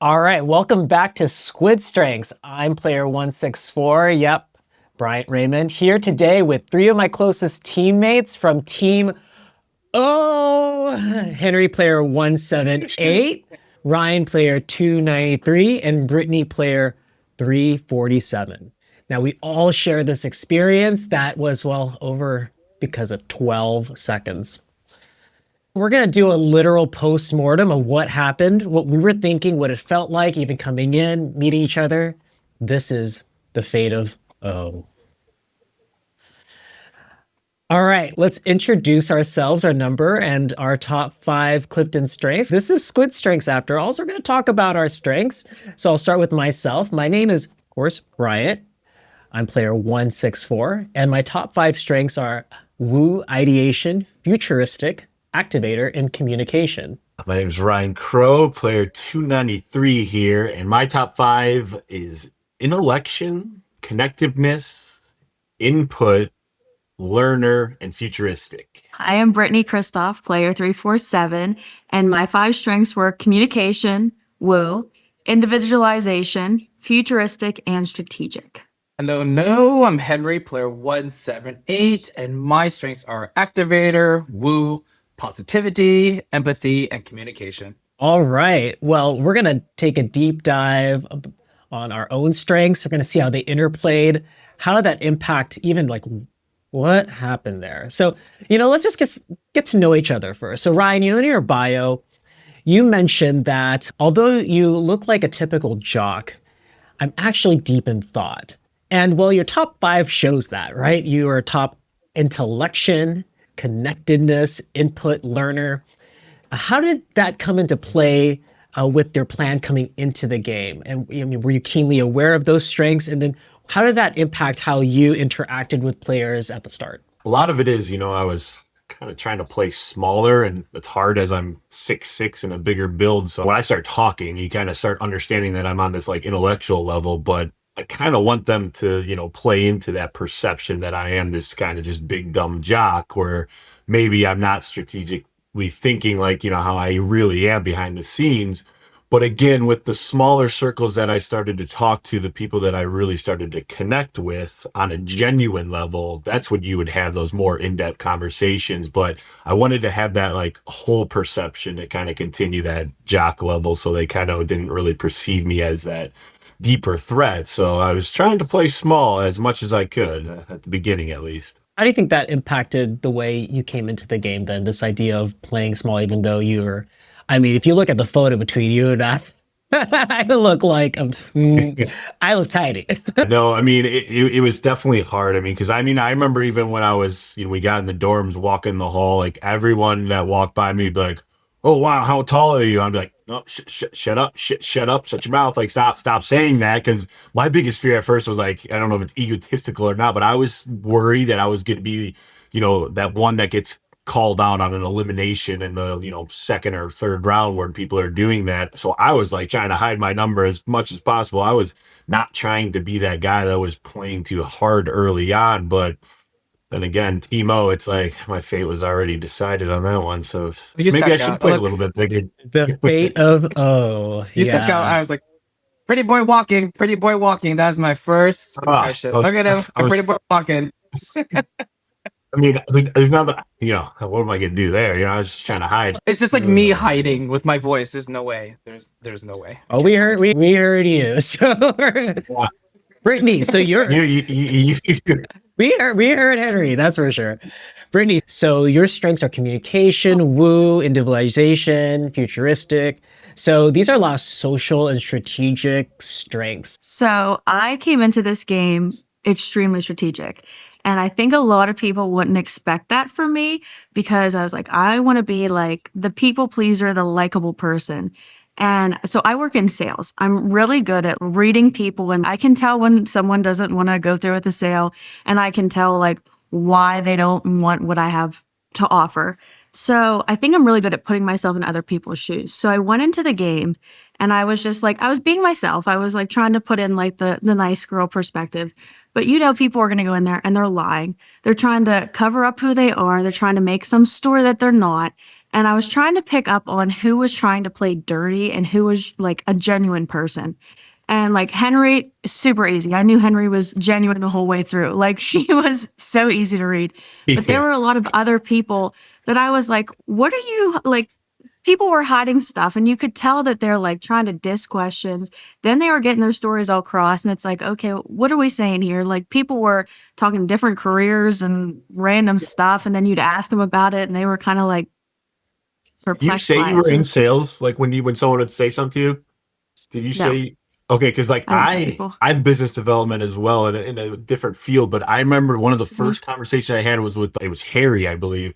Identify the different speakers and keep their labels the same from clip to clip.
Speaker 1: All right, welcome back to Squid Strengths. I'm player 164. Yep, Bryant Raymond here today with three of my closest teammates from team Henry player 178, Ryan player 293, and Brittany player 347. Now we all share this experience that was over because of 12 seconds. We're going to do a literal post-mortem of what happened, what we were thinking, what it felt like, even coming in, meeting each other. This is the fate of O. All right, let's introduce ourselves, our number, and our top 5 Clifton strengths. This is Squid Strengths after all, so we're going to talk about our strengths. So I'll start with myself. My name is, of course, Bryant. I'm player 164, and my top 5 strengths are woo, ideation, futuristic, activator, and communication.
Speaker 2: My name is Ryan Crow, player 293 here, and my top 5 is intellection, connectiveness, input, learner, and futuristic.
Speaker 3: I am Brittany Christoph, player 347, and my 5 strengths were communication, woo, individualization, futuristic, and strategic.
Speaker 4: Hello, I'm Henry, player 178, and my strengths are activator, woo, positivity, empathy, and communication.
Speaker 1: All right. Well, we're going to take a deep dive on our own strengths. We're going to see how they interplayed. How did that impact even what happened there? So, let's just get to know each other first. So Ryan, in your bio, you mentioned that although you look like a typical jock, I'm actually deep in thought. And your top 5 shows that, right? You are top intellection, connectedness, input, learner. How did that come into play with your plan coming into the game? And were you keenly aware of those strengths? And then how did that impact how you interacted with players at the start?
Speaker 2: A lot of it is, I was kind of trying to play smaller, and it's hard as I'm 6'6" and a bigger build. So when I start talking, you kind of start understanding that I'm on this intellectual level, but I kind of want them to, play into that perception that I am this kind of just big, dumb jock, where maybe I'm not strategically thinking how I really am behind the scenes. But again, with the smaller circles that I started to talk to, the people that I really started to connect with on a genuine level, that's when you would have those more in-depth conversations. But I wanted to have that whole perception to kind of continue that jock level, so they kind of didn't really perceive me as that deeper threat. So I was trying to play small as much as I could at the beginning, at least.
Speaker 1: How do you think that impacted the way you came into the game then, this idea of playing small, even though if you look at the photo between you and us, I look I look tiny.
Speaker 2: No, it was definitely hard. Because I remember even when I was, we got in the dorms, walking the hall, everyone that walked by me would be like, "Oh, wow, how tall are you?" I'd be like, "No, shut up, shut up, shut your mouth, stop saying that." Because my biggest fear at first was I don't know if it's egotistical or not, but I was worried that I was going to be, that one that gets called out on an elimination in the, second or third round when people are doing that. So I was trying to hide my number as much as possible. I was not trying to be that guy that was playing too hard early on, but then again, Team O, it's my fate was already decided on that one. So maybe I should play a little bit bigger.
Speaker 1: The fate of O.
Speaker 4: You stuck out. I was like, pretty boy walking. That was my first impression. Look at him, a pretty boy walking.
Speaker 2: There's not, what am I going to do there? I was just trying to hide.
Speaker 4: It's just me hiding with my voice. There's no way. There's no way.
Speaker 1: Oh, we heard you. So, Brittany, so you're... We heard Henry, that's for sure. Brittany, so your strengths are communication, woo, individualization, futuristic. So these are a lot of social and strategic strengths.
Speaker 3: So I came into this game extremely strategic. And I think a lot of people wouldn't expect that from me, because I was I want to be the people pleaser, the likable person. And so I work in sales. I'm really good at reading people, and I can tell when someone doesn't want to go through with the sale, and I can tell why they don't want what I have to offer. So I think I'm really good at putting myself in other people's shoes. So I went into the game and I was just I was being myself. I was trying to put in the nice girl perspective. But people are going to go in there and they're lying. They're trying to cover up who they are. They're trying to make some story that they're not. And I was trying to pick up on who was trying to play dirty and who was like a genuine person. And like Henry, super easy. I knew Henry was genuine the whole way through. Like she was so easy to read. But there were a lot of other people that I was like, what are you like? People were hiding stuff and you could tell that they're like trying to diss questions. Then they were getting their stories all crossed. And it's like, okay, what are we saying here? Like people were talking different careers and random stuff. And then you'd ask them about it and they were kind of like perplexed.
Speaker 2: You say
Speaker 3: by
Speaker 2: you
Speaker 3: it.
Speaker 2: were
Speaker 3: So
Speaker 2: in sales, like when someone would say something to you? Did you
Speaker 3: No.
Speaker 2: say okay? Because like
Speaker 3: I didn't tell people.
Speaker 2: I'm business development as well in a different field, but I remember one of the first conversations I had was with it was Harry, I believe,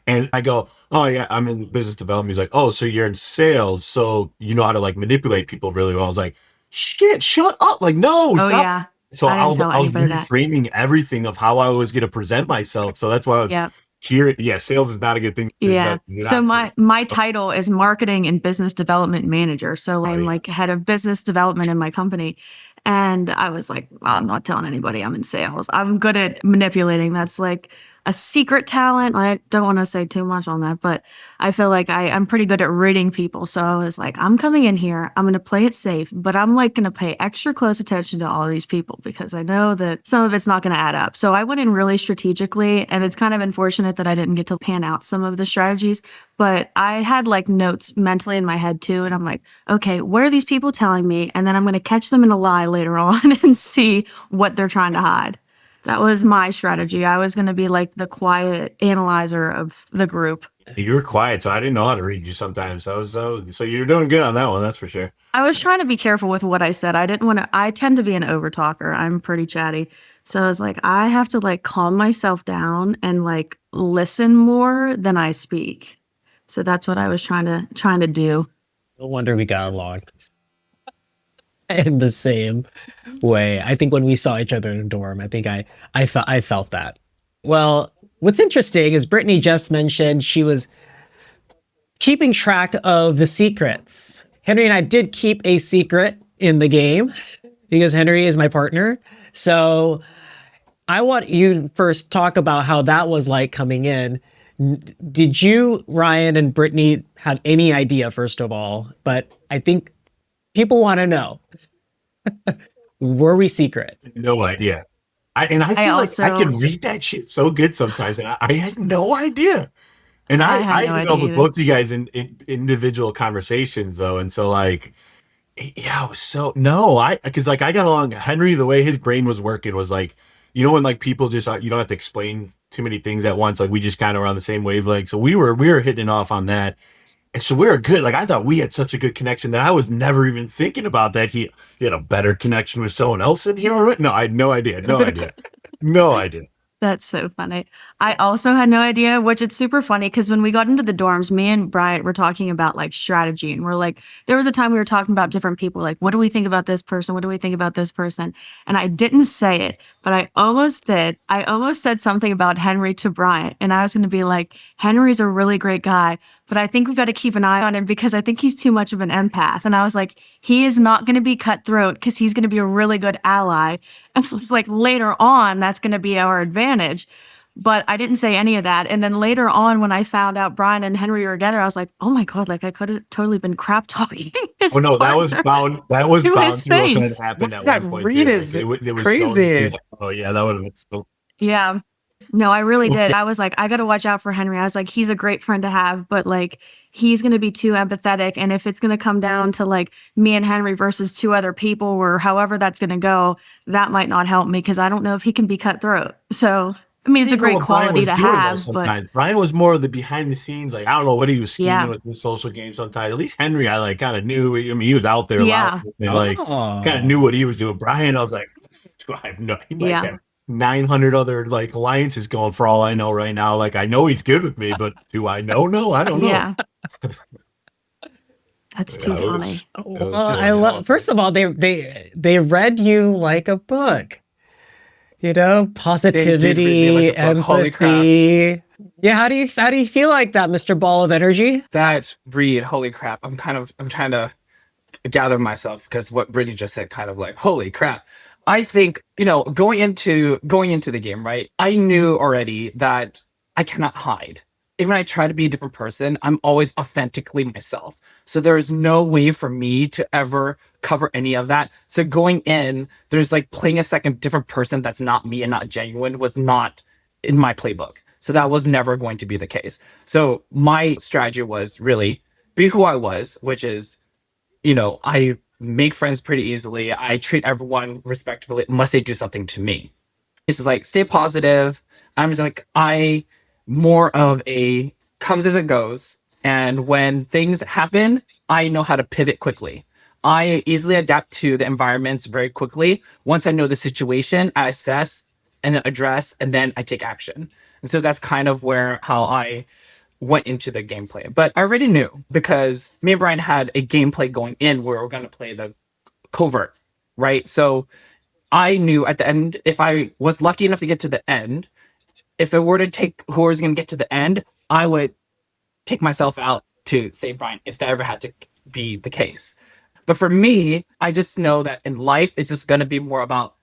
Speaker 2: and I go, oh yeah, I'm in business development. He's like, oh, so you're in sales, so you know how to like manipulate people really well. I was like, shit, shut up, like no,
Speaker 3: Oh
Speaker 2: stop.
Speaker 3: yeah.
Speaker 2: So
Speaker 3: I didn't tell
Speaker 2: I was
Speaker 3: anybody that.
Speaker 2: reframing everything of how I was going to present myself. So that's why I was
Speaker 3: Yeah.
Speaker 2: here. Yeah, sales is not a good thing.
Speaker 3: Yeah.
Speaker 2: You're
Speaker 3: So
Speaker 2: not-
Speaker 3: my title is marketing and business development manager. So I'm
Speaker 2: yeah.
Speaker 3: like head of business development in my company. And I was like, well, I'm not telling anybody I'm in sales. I'm good at manipulating. That's like a secret talent. I don't want to say too much on that, but I feel like I'm pretty good at reading people. So I was like, I'm coming in here. I'm going to play it safe, but I'm like going to pay extra close attention to all of these people because I know that some of it's not going to add up. So I went in really strategically, and it's kind of unfortunate that I didn't get to pan out some of the strategies, but I had like notes mentally in my head too. And I'm like, okay, what are these people telling me? And then I'm going to catch them in a lie later on and see what they're trying to hide. That was my strategy. I was going to be like the quiet analyzer of the group.
Speaker 2: You were quiet, so I didn't know how to read you sometimes. So you're doing good on that one, that's for sure.
Speaker 3: I was trying to be careful with what I said. I didn't want to, I tend to be an over talker. I'm pretty chatty. So I was like, I have to like calm myself down and like listen more than I speak. So that's what I was trying to do.
Speaker 1: No wonder we got along in the same way. I think when we saw each other in a dorm, I think I felt that. Well, what's interesting is Brittany just mentioned she was keeping track of the secrets. Henry and I did keep a secret in the game because Henry is my partner. So I want you to first talk about how that was like coming in. Did you, Ryan and Brittany, have any idea, first of all? But I think people want to know. Were we secret?
Speaker 2: No idea. I feel like I can read that shit so good sometimes, and I had no idea. And I
Speaker 3: had no
Speaker 2: ended up
Speaker 3: idea
Speaker 2: with both you guys in individual conversations though, and so like, yeah, I was so because like I got along Henry, the way his brain was working was like, you know, when like people just you don't have to explain too many things at once, like we just kind of were on the same wavelength, so we were hitting it off on that. And so we were good. Like I thought we had such a good connection that I was never even thinking about that he had a better connection with someone else in here. No, I had no idea. No idea. No idea.
Speaker 3: That's so funny. I also had no idea, which it's super funny because when we got into the dorms, me and Bryant were talking about like strategy. And we're like, there was a time we were talking about different people, like, what do we think about this person? What do we think about this person? And I didn't say it, but I almost did. I almost said something about Henry to Bryant. And I was going to be like, Henry's a really great guy, but I think we've got to keep an eye on him because I think he's too much of an empath. And I was like, he is not going to be cutthroat because he's going to be a really good ally. And it was like later on, that's going to be our advantage. But I didn't say any of that. And then later on, when I found out Brian and Henry were together, I was like, oh my God, like I could have totally been crap talking.
Speaker 2: Oh no, that was bound
Speaker 3: to
Speaker 2: to
Speaker 3: his
Speaker 2: have
Speaker 3: face.
Speaker 2: happened at
Speaker 4: That
Speaker 2: one point.
Speaker 4: read
Speaker 2: too.
Speaker 4: is
Speaker 2: Like, it was
Speaker 4: crazy.
Speaker 2: Oh yeah, that would have been so.
Speaker 3: Yeah. No, I really did. I was like, I got to watch out for Henry. I was like, he's a great friend to have, but like, he's going to be too empathetic. And if it's going to come down to like me and Henry versus two other people or however that's going to go, that might not help me because I don't know if he can be cutthroat. So, I mean, it's a great quality to have, but
Speaker 2: Brian was more of the behind the scenes. Like, I don't know what he was scheming with the social game sometimes. At least Henry, I like kind of knew. I mean, he was out there a lot. And, like, kind of knew what he was doing. Brian, I was like, I have no, he might have 900 other like alliances going for all I know right now. Like, I know he's good with me, but do I know? No, I don't know.
Speaker 3: Yeah. That's too funny.
Speaker 1: I love. First of all, they read you like a book. You know, positivity, empathy. Yeah, how do you feel like that, Mr. Ball of Energy?
Speaker 4: That read, holy crap! I'm trying to gather myself because what Brittany just said, kind of like, holy crap. I think, you know, going into the game, right? I knew already that I cannot hide. even when I try to be a different person, I'm always authentically myself. So there's no way for me to ever cover any of that. So going in, there's like playing a second different person that's not me and not genuine was not in my playbook. So that was never going to be the case. So my strategy was really be who I was, which is, I make friends pretty easily. I treat everyone respectfully unless they do something to me. It's just like stay positive. I'm just like I more of a comes as it goes. And when things happen, I know how to pivot quickly. I easily adapt to the environments very quickly. Once I know the situation, I assess and address, and then I take action. And so that's kind of how I went into the gameplay. But I already knew because me and Brian had a gameplay going in where we're going to play the covert, right? So I knew at the end, if I was lucky enough to get to the end, if it were to take who was going to get to the end, I would take myself out to save Brian if that ever had to be the case. But for me, I just know that in life, it's just going to be more about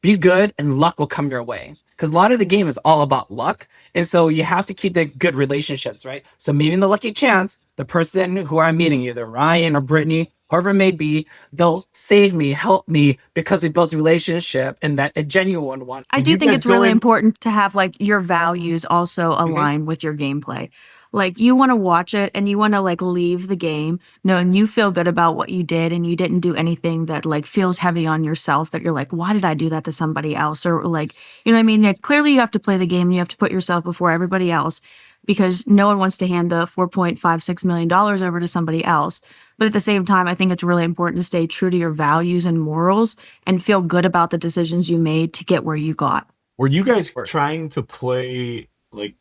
Speaker 4: be good and luck will come your way. Because a lot of the game is all about luck. And so you have to keep the good relationships, right? So maybe in the lucky chance, the person who I'm meeting, either Ryan or Brittany, whoever it may be, they'll save me, help me because we built a relationship and that a genuine one.
Speaker 3: I do think it's really important to have like your values also align with your gameplay. Like you want to watch it and you want to like leave the game knowing you feel good about what you did and you didn't do anything that like feels heavy on yourself that you're like, why did I do that to somebody else? Or like, you know what I mean? Like, clearly you have to play the game. You have to put yourself before everybody else because no one wants to hand the $4.56 million over to somebody else. But at the same time, I think it's really important to stay true to your values and morals and feel good about the decisions you made to get where you got.
Speaker 2: Were you guys trying to play like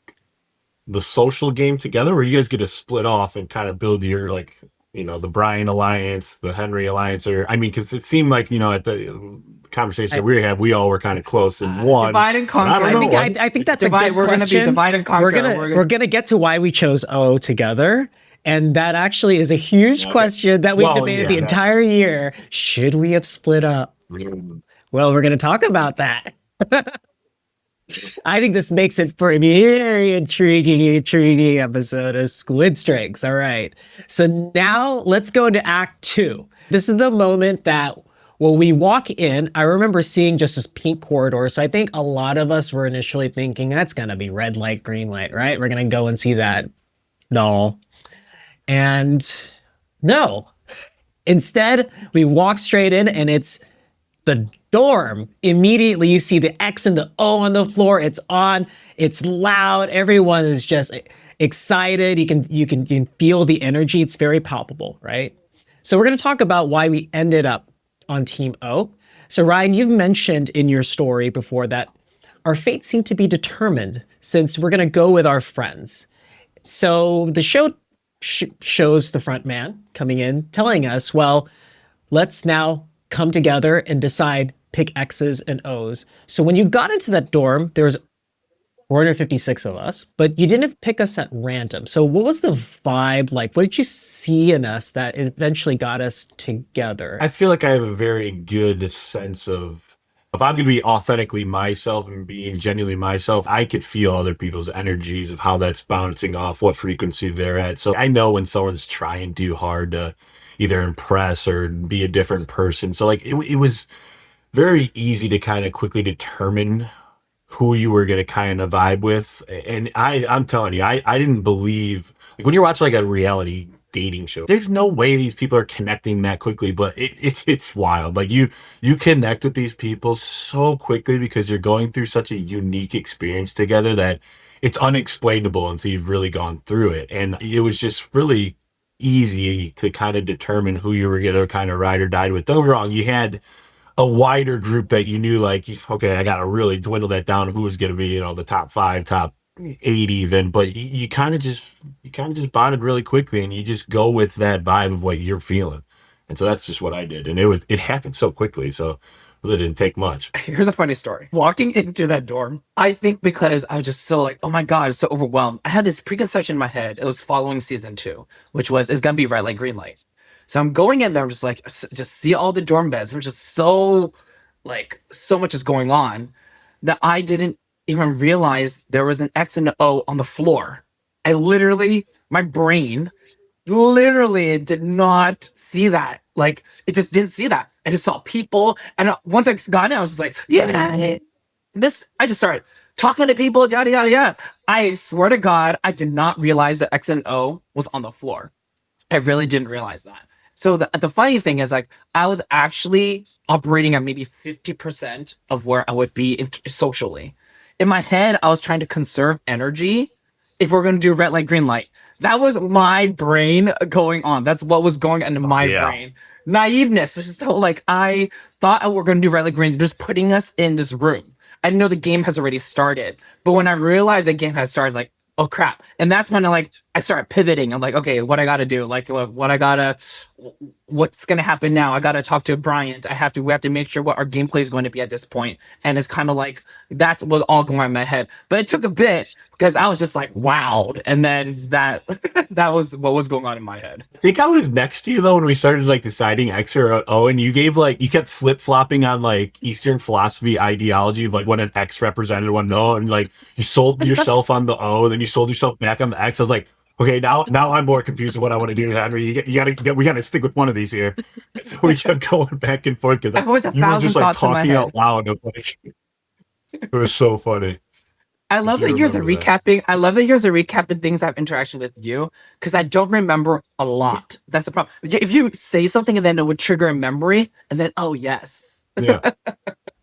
Speaker 2: the social game together, or you guys get to split off and kind of build your the Brian Alliance, the Henry Alliance, or because it seemed like at the conversation we had, we all were kind of close in one.
Speaker 4: Divide and conquer.
Speaker 1: I think that's a good
Speaker 4: We're going to be divide and conquer.
Speaker 1: We're gonna get to why we chose O together. And that actually is a huge question that we've debated the entire year. Should we have split up? Well, we're going to talk about that. I think this makes it for a very intriguing episode of Squid Strengths. All right. So now let's go into Act 2. This is the moment that when we walk in, I remember seeing just this pink corridor. So I think a lot of us were initially thinking that's going to be red light, green light, right? We're going to go and see that. No. And no. Instead, we walk straight in and it's the dorm. Immediately you see the X and the O on the floor. It's on, it's loud. Everyone is just excited. You can feel the energy. It's very palpable, right? So we're going to talk about why we ended up on Team O. So Ryan, you've mentioned in your story before that our fate seemed to be determined since we're going to go with our friends. So the show shows the front man coming in, telling us, well, let's now come together and decide, pick X's and O's. So when you got into that dorm, there was 456 of us, but you didn't pick us at random. So what was the vibe like? What did you see in us that eventually got us together?
Speaker 2: I feel like I have a very good sense of, if I'm going to be authentically myself and being genuinely myself, I could feel other people's energies of how that's bouncing off, what frequency they're at. So I know when someone's trying too hard to either impress or be a different person. So like it was very easy to kind of quickly determine who you were going to kind of vibe with. And I'm telling you, I didn't believe, like when you're watching like a reality dating show, there's no way these people are connecting that quickly, but it's wild. Like you connect with these people so quickly because you're going through such a unique experience together that it's unexplainable until you've really gone through it. And it was just really easy to kind of determine who you were going to kind of ride or die with. Don't get me wrong, you had a wider group that you knew, like, okay, I got to really dwindle that down. Who was going to be, the top 5, top 8 even, but you kind of just bonded really quickly and you just go with that vibe of what you're feeling. And so that's just what I did. And it happened so quickly. So it really didn't take much.
Speaker 4: Here's a funny story. Walking into that dorm, I think because I was just so like, oh my God, so overwhelmed. I had this preconception in my head. It was following season 2, which was, it's going to be red light, green light. So I'm going in there, I'm just like, just see all the dorm beds. I'm just so much is going on that I didn't even realize there was an X and an O on the floor. I literally, my brain literally did not see that. Like, it just didn't see that. I just saw people. And once I got in, I was just like, yeah, I just started talking to people, yada, yada, yada. I swear to God, I did not realize that X and O was on the floor. I really didn't realize that. So the funny thing is, like, I was actually operating at maybe 50% of where I would be socially. In my head, I was trying to conserve energy if we're going to do red light, green light. That was my brain going on. That's what was going on in my brain. Naiveness. So, like, I thought we're going to do red light, green, just putting us in this room. I didn't know the game has already started. But when I realized the game has started, like, oh crap. And that's when I started pivoting. I'm like, okay, what I gotta do? Like what's gonna happen now? I gotta talk to Bryant. We have to make sure what our gameplay is going to be at this point. And it's kind of like, that was all going on in my head. But it took a bit because I was just like, wow. And then that was what was going on in my head.
Speaker 2: I think I was next to you though when we started like deciding X or O, and you kept flip-flopping on like Eastern philosophy ideology of like what an X represented, what an O, and like you sold yourself on the O, and then you sold yourself back on the X. I was like, okay, now I'm more confused with what I want to do, Henry. We gotta stick with one of these here. And so we kept going back and forth because
Speaker 4: you were just like talking out
Speaker 2: loud. Like, it was so funny.
Speaker 4: I love that yours are recapping. I love that yours are recapping things that have interaction with you, because I don't remember a lot. That's the problem. If you say something and then it would trigger a memory, and then yes.
Speaker 2: Yeah.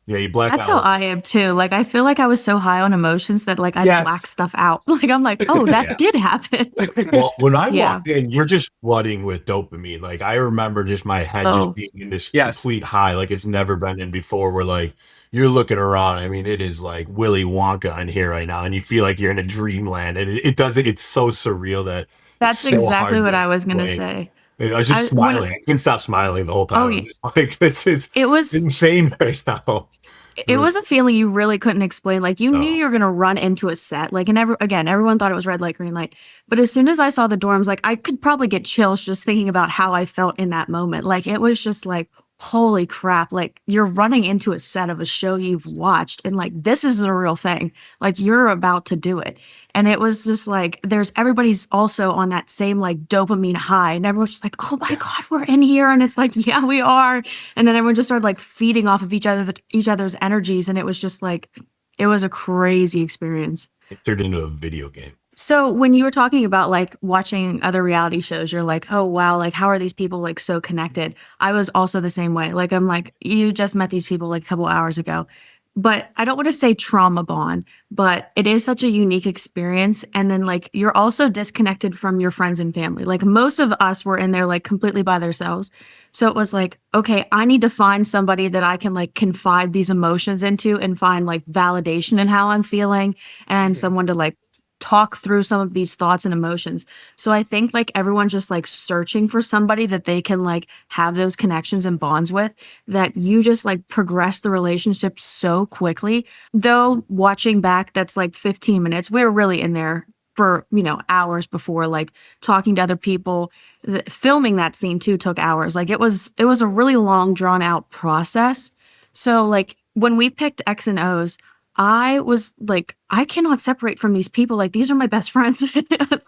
Speaker 2: Yeah, you black
Speaker 3: That's
Speaker 2: out.
Speaker 3: how I am too. Like, I feel like I was so high on emotions that like I black stuff out. Like, I'm like, oh, that did happen.
Speaker 2: Well, when I walked in, you're just flooding with dopamine. Like, I remember just my head just being in this complete high, like it's never been in before, where like you're looking around. I mean, it is like Willy Wonka in here right now, and you feel like you're in a dreamland. And it's so surreal that
Speaker 3: that's so exactly what I was gonna say.
Speaker 2: I was just smiling. I couldn't stop smiling the whole time. Like, it was insane right now.
Speaker 3: It was a feeling you really couldn't explain. Like, you knew you were going to run into a set. Like, and everyone thought it was red light, green light. But as soon as I saw the dorms, like, I could probably get chills just thinking about how I felt in that moment. Like, it was just like, holy crap. Like, you're running into a set of a show you've watched. And like, this is the real thing. Like, you're about to do it. And it was just like, everybody's also on that same like dopamine high. And everyone's just like, oh my God, we're in here. And it's like, yeah, we are. And then everyone just started like feeding off of each other's energies. And it was just like, it was a crazy experience.
Speaker 2: It turned into a video game.
Speaker 3: So when you were talking about like watching other reality shows, you're like, oh wow, like how are these people like so connected? I was also the same way. Like, I'm like, you just met these people like a couple hours ago. But I don't want to say trauma bond, but it is such a unique experience. And then like, you're also disconnected from your friends and family. Like, most of us were in there like completely by themselves. So it was like, okay, I need to find somebody that I can like confide these emotions into and find like validation in how I'm feeling, and someone to like talk through some of these thoughts and emotions. So I think like everyone's just like searching for somebody that they can like have those connections and bonds with, that you just like progress the relationship so quickly. Though watching back, that's like 15 minutes. We were really in there for, hours before, like talking to other people. Filming that scene too took hours. Like, it was a really long, drawn out process. So like when we picked X and O's, I was like, I cannot separate from these people. Like, these are my best friends.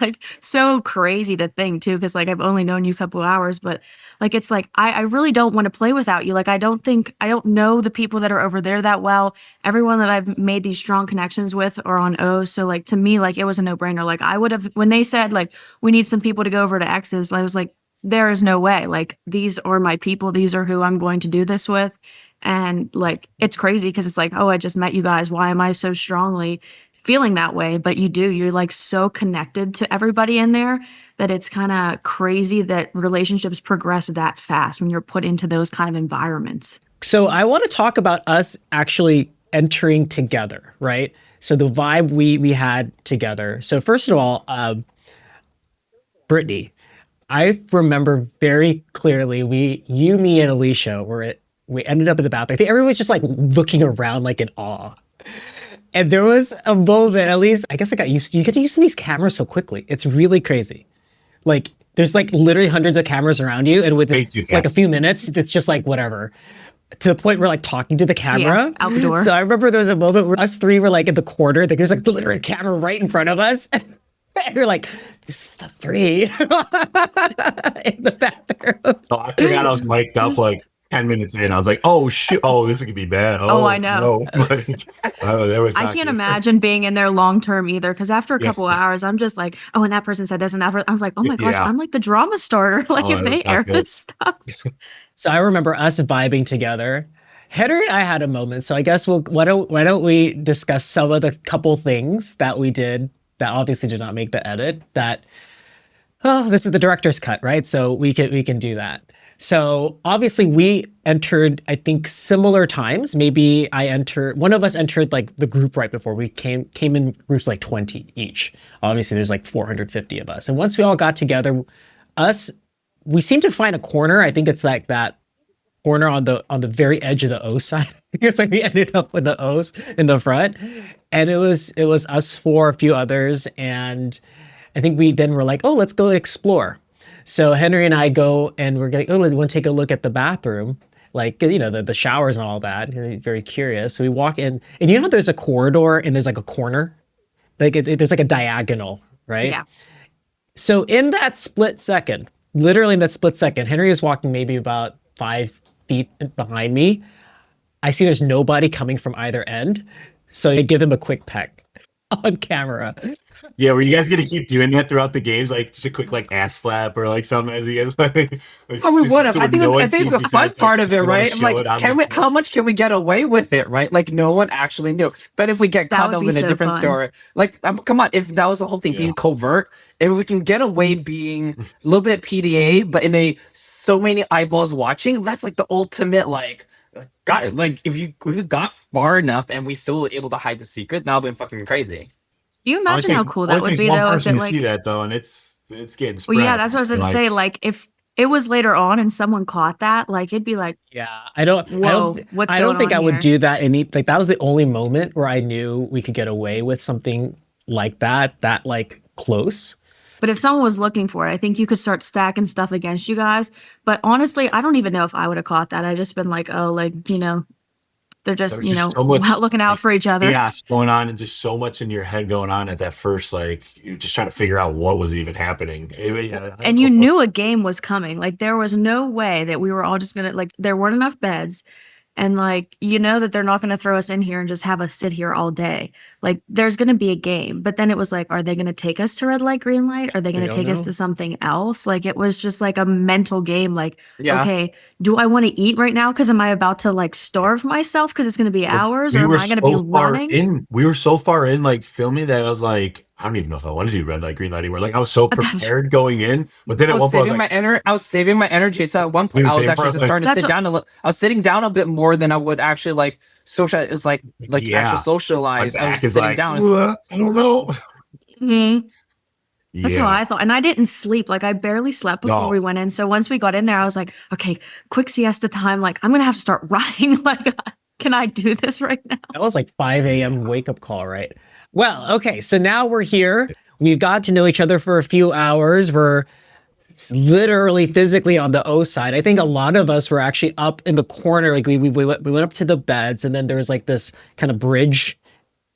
Speaker 3: Like, so crazy to think too, because like I've only known you a couple hours, but like, it's like, I really don't want to play without you. Like, I don't know the people that are over there that well. Everyone that I've made these strong connections with are on O. So like, to me, like, it was a no brainer. Like, I would have, when they said like, we need some people to go over to X's, I was like, there is no way. Like, these are my people. These are who I'm going to do this with. And like, it's crazy because it's like, oh, I just met you guys. Why am I so strongly feeling that way? But you're like so connected to everybody in there that it's kind of crazy that relationships progress that fast when you're put into those kind of environments.
Speaker 1: So I want to talk about us actually entering together, right? So the vibe we had together. So first of all, Brittany, I remember very clearly you, me, and Alicia we ended up in the bathroom. I think everyone was just like looking around like in awe. And there was a moment, at least, I guess I got used to, you get used to these cameras so quickly. It's really crazy. Like, there's like literally hundreds of cameras around you. And within like a few minutes, it's just like whatever. To the point where like talking to the camera.
Speaker 3: Out the door.
Speaker 1: So I remember there was a moment where us three were like in the corner. Like, there's like literally a camera right in front of us. And you're like, this is the 3 in the bathroom.
Speaker 2: Oh, I forgot I was mic'd up like 10 minutes in. I was like, oh shit, oh, this is gonna be bad.
Speaker 3: Oh, I know.
Speaker 2: No. That was
Speaker 3: I
Speaker 2: not
Speaker 3: can't
Speaker 2: good.
Speaker 3: imagine being in there long term either. Because after a couple
Speaker 2: Yes.
Speaker 3: hours, I'm just like, oh, and that person said this, and that I was like, oh my gosh,
Speaker 2: Yeah.
Speaker 3: I'm like the drama starter. Like
Speaker 2: Oh,
Speaker 3: if
Speaker 2: that was
Speaker 3: they
Speaker 2: not
Speaker 3: air
Speaker 2: good.
Speaker 3: this stuff.
Speaker 1: So I remember us vibing together. Henry and I had a moment. So I guess why don't we discuss some of the couple things that we did that obviously did not make the edit. That this is the director's cut, right? So we can do that. So obviously we entered, I think, similar times. Maybe one of us entered like the group right before. We came in groups like 20 each. Obviously there's like 450 of us. And once we all got together, we seemed to find a corner. I think it's like that corner on the very edge of the O side. It's like we ended up with the O's in the front. And it was us 4, a few others, and I think we then were like, oh, let's go explore. So Henry and I go and we're like, oh, we want to take a look at the bathroom, like, you know, the showers and all that. Very curious. So we walk in, and you know how there's a corridor and there's like a corner? Like there's like a diagonal, right?
Speaker 3: Yeah.
Speaker 1: So in that split second, literally in that split second, Henry is walking maybe about 5 feet behind me. I see there's nobody coming from either end. So I give him a quick peck on camera.
Speaker 2: Yeah, were you guys gonna keep doing that throughout the games? Like just a quick like ass slap or like something as you guys like
Speaker 4: Oh, we
Speaker 2: just
Speaker 4: would have.
Speaker 2: so
Speaker 4: I think,
Speaker 2: no one
Speaker 4: I think
Speaker 2: sees
Speaker 4: it's the fun
Speaker 2: besides,
Speaker 4: part
Speaker 2: like,
Speaker 4: of it,
Speaker 2: you wanna
Speaker 4: right? I'm
Speaker 2: show
Speaker 4: like,
Speaker 2: it on
Speaker 4: how much can we get away with it, right? Like, no one actually knew. But if we get
Speaker 3: That
Speaker 4: caught
Speaker 3: would
Speaker 4: up
Speaker 3: be
Speaker 4: in a
Speaker 3: so
Speaker 4: different
Speaker 3: fun.
Speaker 4: story, like, come on, if that was the whole thing,
Speaker 2: Yeah.
Speaker 4: being covert, if we can get away being a little bit PDA, but in a so many eyeballs watching, that's like the ultimate, like, got it. Like, if we got far enough and we still were able to hide the secret, now been fucking crazy.
Speaker 3: Do you imagine how cool that
Speaker 2: only
Speaker 3: would
Speaker 2: takes
Speaker 3: be
Speaker 2: one
Speaker 3: though? If
Speaker 2: person
Speaker 3: it
Speaker 2: to
Speaker 3: like,
Speaker 2: see that though, and it's getting spread.
Speaker 3: well, yeah, that's what I was going to
Speaker 2: Like,
Speaker 3: say. Like if it was later on and someone caught that, like it'd be like,
Speaker 1: Yeah, I don't
Speaker 3: Whoa, what's
Speaker 1: I don't
Speaker 3: going
Speaker 1: think
Speaker 3: on
Speaker 1: I would
Speaker 3: here?
Speaker 1: do that. Like that was the only moment where I knew we could get away with something like that like close.
Speaker 3: but if someone was looking for it, I think you could start stacking stuff against you guys. But honestly, I don't even know if I would have caught that. I just been like, oh, like, you know, they're just,
Speaker 2: there's
Speaker 3: you know,
Speaker 2: just so much,
Speaker 3: looking out
Speaker 2: like,
Speaker 3: for each other.
Speaker 2: chaos going on and just so much in your head going on at that first, like you're just trying to figure out what was even happening.
Speaker 3: And you knew a game was coming. Like there was no way that we were all just gonna like there weren't enough beds. And like you know that they're not gonna throw us in here and just have us sit here all day. Like there's gonna be a game. But then it was like, are they gonna take us to red light, green light? Are they gonna
Speaker 1: don't
Speaker 3: take us
Speaker 1: know.
Speaker 3: to something else? Like it was just like a mental game. Like,
Speaker 4: Yeah.
Speaker 3: okay, do I want to eat right now? Because am I about to like starve myself because it's gonna be hours? Or am I gonna be running?
Speaker 2: We were so far in like filming that I was like, I don't even know if I want to do red light, green light anymore. Like I was so
Speaker 3: That's-
Speaker 2: prepared going in, but then
Speaker 4: I
Speaker 2: at
Speaker 4: was
Speaker 2: one point
Speaker 4: saving I was saving my energy. So at one point,
Speaker 2: You
Speaker 4: I was
Speaker 2: same
Speaker 4: actually
Speaker 2: part,
Speaker 4: just
Speaker 2: like-
Speaker 4: starting to
Speaker 3: That's
Speaker 4: sit
Speaker 3: what-
Speaker 4: down a little. I was sitting down a bit more than I would actually like socialize. It's like
Speaker 2: Yeah.
Speaker 4: actually socialize.
Speaker 2: My
Speaker 4: I was
Speaker 2: back is
Speaker 4: sitting
Speaker 2: like,
Speaker 4: down.
Speaker 2: I don't know.
Speaker 3: Mhm. That's
Speaker 2: Yeah.
Speaker 3: how I thought. And I didn't sleep. Like I barely slept before
Speaker 2: No.
Speaker 3: we went in. So once we got in there, I was like, okay, quick siesta time. Like I'm gonna have to start running. Like, can I do this right now?
Speaker 1: That was like 5 a.m. wake up call, right? Well, okay, so now we're here. We've got to know each other for a few hours. We're literally physically on the O side. I think a lot of us were actually up in the corner. Like we went up to the beds, and then there was like this kind of bridge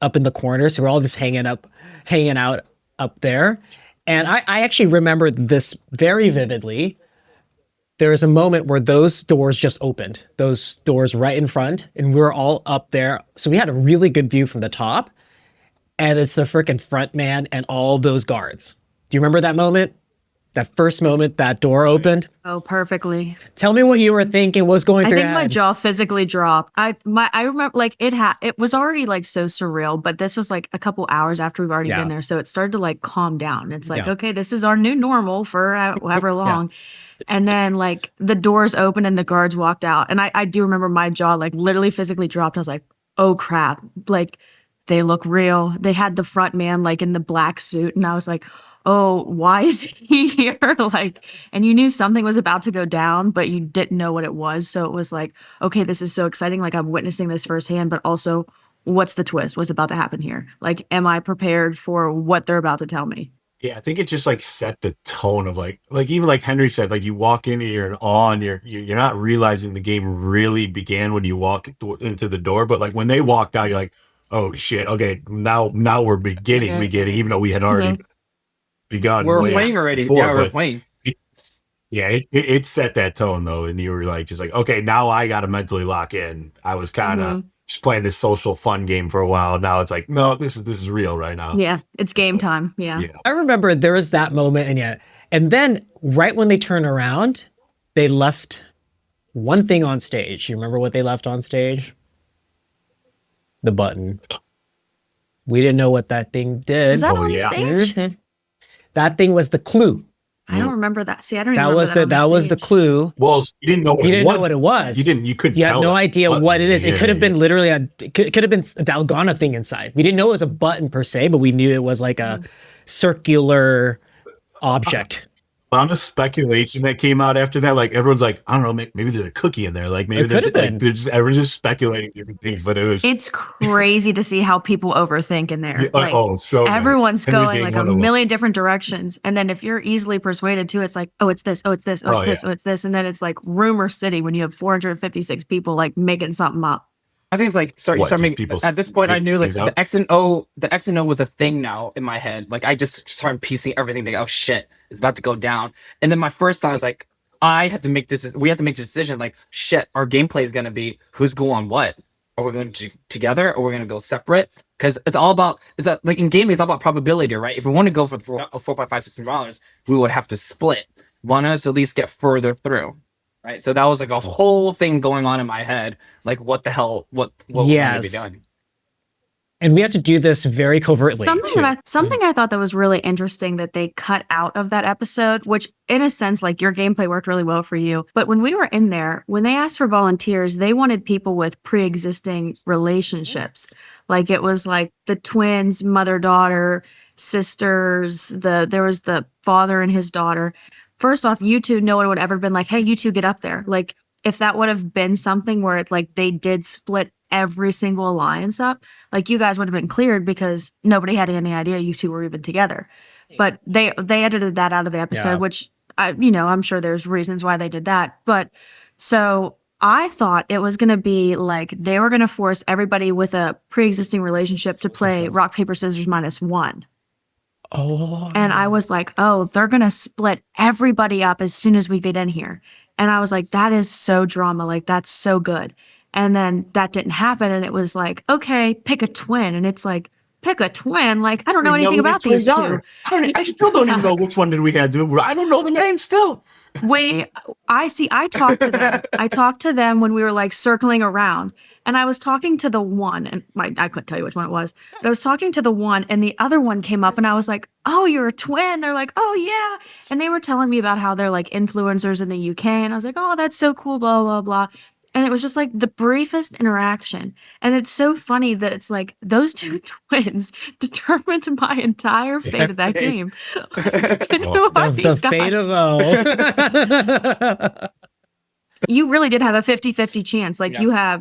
Speaker 1: up in the corner. So we're all just hanging out up there. And I actually remember this very vividly. There was a moment where those doors just opened, those doors right in front, and we were all up there. So we had a really good view from the top. And it's the freaking front man and all those guards. Do you remember that moment? That first moment that door opened?
Speaker 3: Oh, perfectly.
Speaker 1: Tell me what you were thinking, what was going
Speaker 3: I
Speaker 1: through
Speaker 3: think
Speaker 1: your
Speaker 3: my
Speaker 1: head.
Speaker 3: jaw physically dropped. I remember like it was already like so surreal, but this was like a couple hours after we've already
Speaker 1: Yeah.
Speaker 3: been there. So it started to like calm down. It's like,
Speaker 1: Yeah.
Speaker 3: okay, this is our new normal for however long. And then like the doors opened and the guards walked out. And I do remember my jaw like literally physically dropped. I was like, oh crap. Like they look real. They had the front man like in the black suit. And I was like, oh, why is he here? Like, and you knew something was about to go down, but you didn't know what it was. So it was like, okay, this is so exciting. Like I'm witnessing this firsthand, but also what's the twist? What's about to happen here? Like, am I prepared for what they're about to tell me?
Speaker 2: Yeah, I think it just like set the tone of like even like Henry said, like you walk in and you're in awe and you're not realizing the game really began when you walk into the door, but like when they walked out, you're like, oh shit, okay, now we're beginning, even though we had already begun.
Speaker 4: We're
Speaker 2: way
Speaker 4: playing already.
Speaker 2: before,
Speaker 4: Yeah, we're
Speaker 2: but
Speaker 4: playing.
Speaker 2: it set that tone though, and you were like, just like, okay, now I got to mentally lock in. I was kind of just playing this social fun game for a while. Now it's like, no, this is real right now.
Speaker 3: Yeah, it's game time. Yeah.
Speaker 1: I remember there was that moment, and then right when they turned around, they left one thing on stage. You remember what they left on stage? The button. We didn't know what that thing did.
Speaker 3: Was that on the stage?
Speaker 1: Mhm. That thing was the clue.
Speaker 3: I don't remember that. See, I don't even
Speaker 1: That
Speaker 3: remember
Speaker 1: was
Speaker 3: that.
Speaker 1: that was the clue.
Speaker 2: Well, you didn't know what
Speaker 1: You
Speaker 2: it
Speaker 1: didn't
Speaker 2: was.
Speaker 1: know what it was.
Speaker 2: You couldn't.
Speaker 1: You had
Speaker 2: tell
Speaker 1: no
Speaker 2: it.
Speaker 1: idea
Speaker 2: Button.
Speaker 1: what it is.
Speaker 2: Yeah,
Speaker 1: It could have been literally could have been a Dalgona thing inside. We didn't know it was a button per se, but we knew it was like a circular object.
Speaker 2: On the speculation that came out after that, like everyone's like, I don't know, maybe there's a cookie in there. Like maybe
Speaker 1: It
Speaker 2: there's
Speaker 1: could have
Speaker 2: like
Speaker 1: been.
Speaker 2: everyone's just speculating different things, but it was
Speaker 3: It's crazy to see how people overthink in there. Like,
Speaker 2: so many.
Speaker 3: everyone's
Speaker 2: And me
Speaker 3: going
Speaker 2: being
Speaker 3: like
Speaker 2: one
Speaker 3: a
Speaker 2: of them.
Speaker 3: million different directions. And then if you're easily persuaded too, it's like, oh, it's this, oh, it's this, oh, it's this, oh, it's this. And then it's like rumor city when you have 456 people like making something up.
Speaker 4: I think it's like at this point I knew like the X and O was a thing now in my head. Like I just started piecing everything together. Oh shit, it's about to go down. And then my first thought was like, we had to make this decision. Like shit, our gameplay is gonna be who's go on what. Are we going to together or we're gonna go separate? Because it's all about like in gaming, it's all about probability, right? If we want to go for $4.56, we would have to split. Want us to at least get further through. Right, so that was like a whole thing going on in my head. Like, what the hell? What we're going to be doing?
Speaker 1: And we had to do this very covertly.
Speaker 3: Something I thought that was really interesting that they cut out of that episode, which in a sense, like your gameplay worked really well for you. But when we were in there, when they asked for volunteers, they wanted people with pre-existing relationships. Like it was like the twins, mother-daughter, sisters. There was the father and his daughter. First off, you two, no one would ever been like, hey, you two get up there. Like if that would have been something where they did split every single alliance up, like you guys would have been cleared because nobody had any idea you two were even together. But they edited that out of the episode, which I'm sure there's reasons why they did that. But so I thought it was going to be like they were going to force everybody with a pre-existing relationship to play rock, paper, scissors -1.
Speaker 1: Oh.
Speaker 3: And I was like, oh, they're going to split everybody up as soon as we get in here. And I was like, that is so drama. Like, that's so good. And then that didn't happen. And it was like, okay, pick a twin. And it's like, pick a twin? Like, I don't know anything about these two.
Speaker 2: I still don't even know which one did we have to. I don't know the name still.
Speaker 3: Wait, I talked to them. I talked to them when we were like circling around. And I was talking to the one, and I couldn't tell you which one it was, but I was talking to the one, and the other one came up, and I was like, oh, you're a twin? They're like, oh, yeah. And they were telling me about how they're like influencers in the UK, and I was like, oh, that's so cool, blah, blah, blah. And it was just like the briefest interaction. And it's so funny that it's like those two twins determined my entire fate of that game. And who are these
Speaker 1: The fate
Speaker 3: guys?
Speaker 1: of O.
Speaker 3: You really did have a 50-50 chance. Like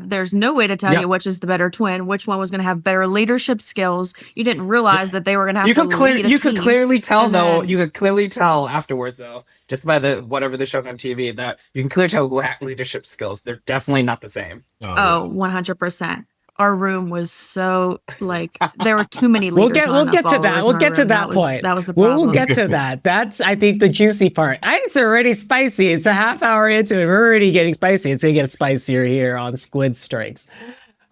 Speaker 3: there's no way to tell you which is the better twin, which one was going to have better leadership skills. You didn't realize that they were going to have to lead a
Speaker 4: You could
Speaker 3: team.
Speaker 4: clearly tell
Speaker 3: And
Speaker 4: though.
Speaker 3: then-
Speaker 4: You could clearly tell afterwards though, just by whatever they showed on TV, that you can clearly tell who had leadership skills. They're definitely not the same.
Speaker 3: Oh, 100%. Our room was so like there were too many leaders.
Speaker 1: We'll get to that. We'll get to that point.
Speaker 3: That was the problem.
Speaker 1: We'll get to that. That's, I think, the juicy part. It's already spicy. It's a half hour into it. We're already getting spicy. It's going to get spicier here on Squid Strengths.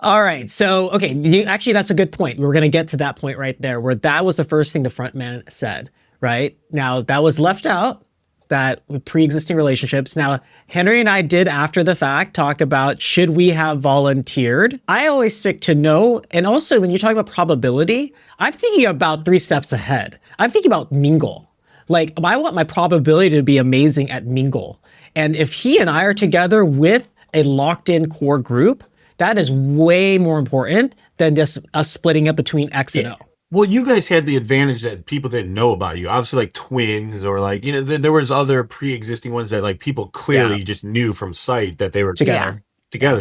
Speaker 1: All right. So, okay. Actually, that's a good point. We're going to get to that point right there where that was the first thing the front man said, right? Now, that was left out. That with pre-existing relationships. Now, Henry and I did after the fact talk about should we have volunteered? I always stick to no. And also when you talk about probability, I'm thinking about 3 steps ahead. I'm thinking about mingle. Like I want my probability to be amazing at mingle. And if he and I are together with a locked in core group, that is way more important than just us splitting up between X and O.
Speaker 2: Well, you guys had the advantage that people didn't know about you. Obviously, like twins or like, there was other pre-existing ones that like people clearly just knew from sight that they were together.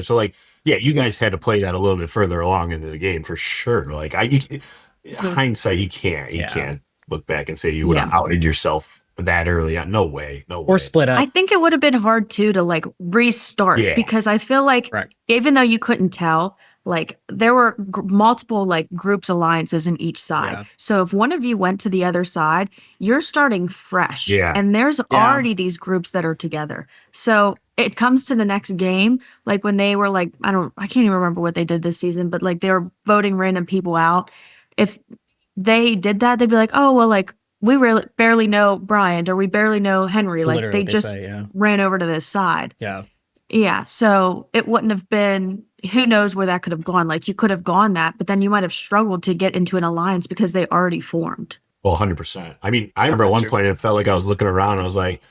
Speaker 2: So like, you guys had to play that a little bit further along into the game for sure. Like hindsight, you can't look back and say you would have outed yourself that early on. No way.
Speaker 1: Or split up.
Speaker 3: I think it would have been hard too to like restart because I feel like even though you couldn't tell, like there were multiple like groups alliances in each side.
Speaker 1: Yeah.
Speaker 3: So if one of you went to the other side, you're starting fresh.
Speaker 2: Yeah.
Speaker 3: And there's
Speaker 4: Yeah.
Speaker 3: already these groups that are together. So it comes to the next game, like when they were like, I can't even remember what they did this season, but like they were voting random people out. If they did that, they'd be like, oh, well, like we really barely know Brian or we barely know Henry.
Speaker 1: It's
Speaker 3: Like
Speaker 1: literally
Speaker 3: they
Speaker 1: what
Speaker 3: just
Speaker 1: say, yeah.
Speaker 3: ran over to this side.
Speaker 1: Yeah.
Speaker 3: Yeah. So it wouldn't have been, who knows where that could have gone. Like you could have gone that, but then you might have struggled to get into an alliance because they already formed.
Speaker 2: Well, 100%. I mean, I remember at one point it felt like I was looking around and I was like,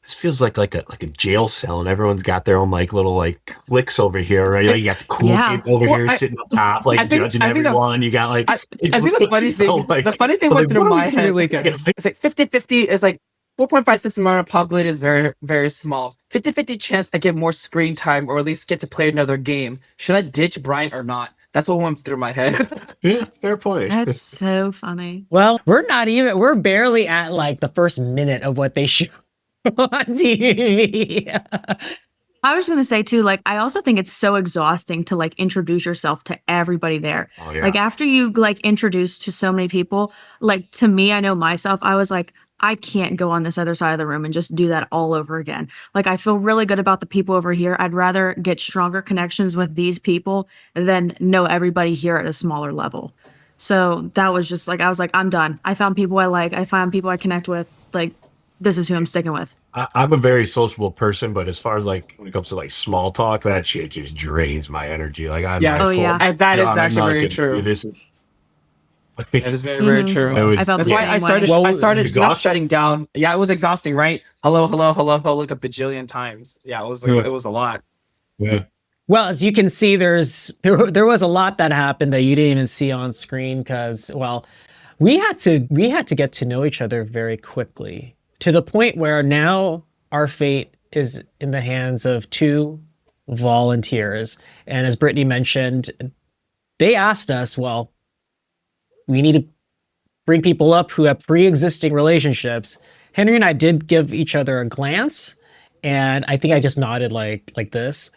Speaker 2: this feels like a jail cell, and everyone's got their own like little like cliques over here, right? Like you got the cool
Speaker 3: Yeah.
Speaker 2: kids over here sitting up top, like judging everyone. You got like
Speaker 4: I think the funny thing, the funny thing went through my head. It's like 50-50 is like 4.56 amount of populated is very, very small. 50-50 chance I get more screen time or at least get to play another game. Should I ditch Brian or not? That's what went through my head.
Speaker 2: Yeah, fair point.
Speaker 3: That's so funny.
Speaker 1: Well, we're barely at like the first minute of what they show on TV.
Speaker 3: I was going to say too, like, I also think it's so exhausting to like introduce yourself to everybody there.
Speaker 2: Oh, yeah.
Speaker 3: Like after you like introduce to so many people, like to me, I know myself, I was like, I can't go on this other side of the room and just do that all over again. Like I feel really good about the people over here. I'd rather get stronger connections with these people than know everybody here at a smaller level. So that was just like, I was like, I'm done. I found people I like. I found people I connect with. Like, this is who I'm sticking with.
Speaker 2: I'm a very sociable person, but as far as like when it comes to like small talk, that shit just drains my energy. Like I'm
Speaker 4: Yes.
Speaker 3: Oh, yeah.
Speaker 4: And that is
Speaker 2: I'm
Speaker 4: actually
Speaker 2: not
Speaker 4: very
Speaker 2: gonna
Speaker 4: true.
Speaker 2: do this.
Speaker 4: That is very, very true.
Speaker 2: It was-
Speaker 3: I felt
Speaker 4: That's
Speaker 3: the
Speaker 4: why
Speaker 3: same
Speaker 4: I started.
Speaker 3: way.
Speaker 1: Well,
Speaker 4: I started not
Speaker 2: exhausting.
Speaker 4: shutting down. Yeah, it was exhausting, right? Hello, like a bajillion times. Yeah, it was like, it was a lot.
Speaker 2: Yeah.
Speaker 1: Well, as you can see, there was a lot that happened that you didn't even see on screen because, well, we had to get to know each other very quickly to the point where now our fate is in the hands of two volunteers. And as Brittany mentioned, they asked us, well, we need to bring people up who have pre-existing relationships. Henry and I did give each other a glance, and I think I just nodded like this.